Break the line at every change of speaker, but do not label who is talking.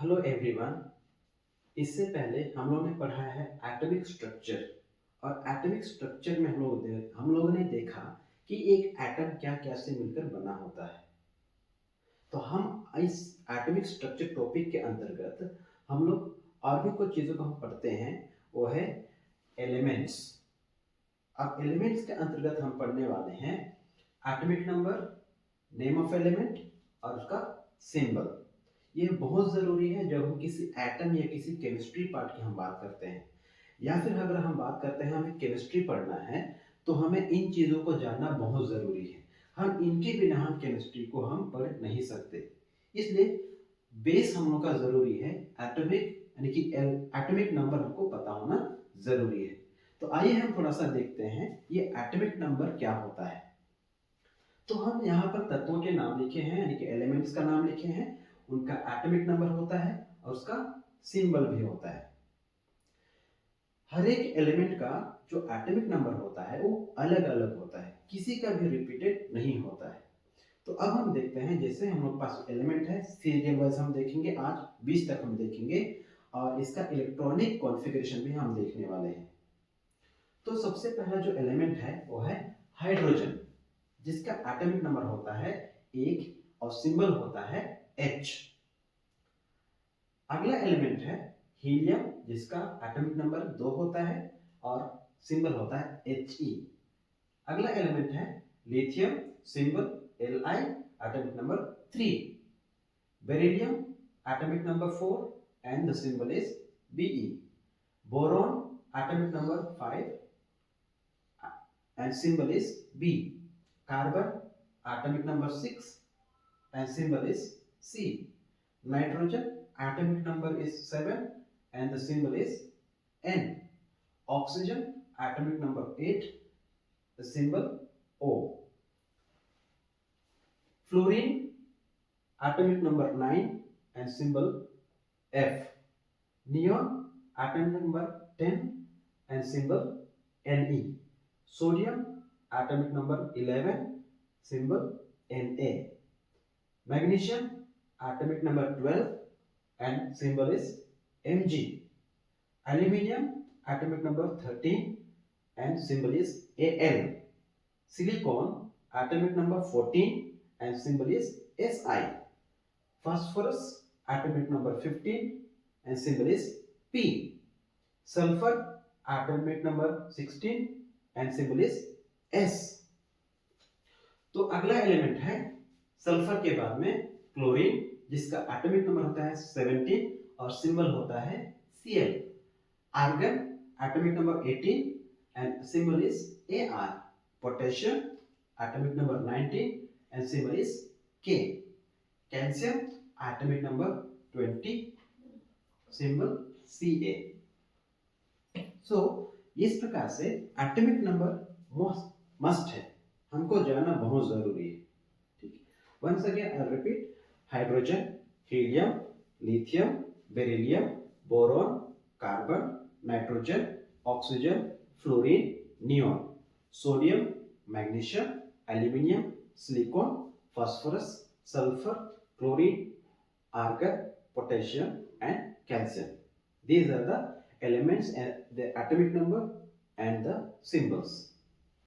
Hello everyone. इससे पहले हम लोगों ने पढ़ा है एटॉमिक स्ट्रक्चर। और एटॉमिक स्ट्रक्चर में हम लोगों ने देखा कि एक एटम क्या क्या से मिलकर बना होता है। तो हम इस एटॉमिक स्ट्रक्चर टॉपिक के अंतर्गत हम लोग और भी कुछ चीज़ों को हम पढ़ते हैं, वो है एलिमेंट्स। अब एलिमेंट्स के अंतर्गत हम पढ़ने वाले हैं atomic number, name of element और उसका सिंबल। ये बहुत ज़रूरी है जब हम किसी एटम या किसी केमिस्ट्री पार्ट की हम बात करते हैं, या फिर अगर हम बात करते हैं हमें केमिस्ट्री पढ़ना है, तो हमें इन चीज़ों को जानना बहुत ज़रूरी है। हम इनके बिना हम केमिस्ट्री को हम पढ़ नहीं सकते। इसलिए बेस हम लोग का ज़रूरी है एटॉमिक, यानी कि एटॉमिक नंबर हमको पता होना ज़रूरी है। तो आइए हम थोड़ा सा देखते हैं ये एटॉमिक नंबर क्या होता है। तो हम यहाँ पर तत्वों के नाम लिखे हैं, यानी कि एलिमेंट्स का नाम लिखे हैं, उनका एटॉमिक नंबर होता है और उसका सिंबल भी होता है। हर एक एलिमेंट का जो एटॉमिक नंबर होता है वो अलग अलग होता है, किसी का भी रिपीटेड नहीं होता है। तो अब हम देखते हैं, जैसे हम लोग पास एलिमेंट है, सीरियल वाइज हम देखेंगे, आज 20 तक हम देखेंगे और इसका इलेक्ट्रॉनिक कॉन्फ़िगरेशन भी हम देखने वाले हैं। तो सबसे पहला जो एलिमेंट है वो है हाइड्रोजन, जिसका एटॉमिक नंबर होता है 1 और सिंबल होता है H। अगला एलिमेंट है हीलियम, जिसका एटॉमिक नंबर 2 होता है और सिंबल होता है He। अगला एलिमेंट है lithium, symbol Li, atomic number 3। Beryllium, atomic number 4 and the symbol is Be। Boron, atomic number 5 and symbol is B. Carbon, atomic number 6 and symbol is C. Nitrogen, atomic number is 7 and the symbol is N. Oxygen, atomic number 8, the symbol O. Fluorine, atomic number 9 and symbol F. Neon, atomic number 10 and symbol Ne. Sodium, atomic number 11, symbol Na. Magnesium, atomic number 12 and symbol is Mg. Aluminium, atomic number 13 and symbol is Al. Silicon, atomic number 14 and symbol is Si. Phosphorus, atomic number 15 and symbol is P. Sulfur, atomic number 16 and symbol is S. तो अगला element है sulphur के बाद में chlorine, जिसका atomic number होता है 17 और सिंबल होता है Cl. Argon, atomic number 18 and symbol is Ar. Potassium, atomic number 19 and symbol is K. Calcium, atomic number 20, symbol Ca. So इस प्रकार से एटॉमिक नंबर मस्ट है, हमको जानना बहुत जरूरी है। ठीक है, once again I repeat, hydrogen, helium, lithium, beryllium, boron, carbon, nitrogen, oxygen, fluorine, neon, sodium, magnesium, aluminium, silicon, phosphorus, sulphur, chlorine, argon, potassium and calcium. These are the elements and the atomic number and the symbols.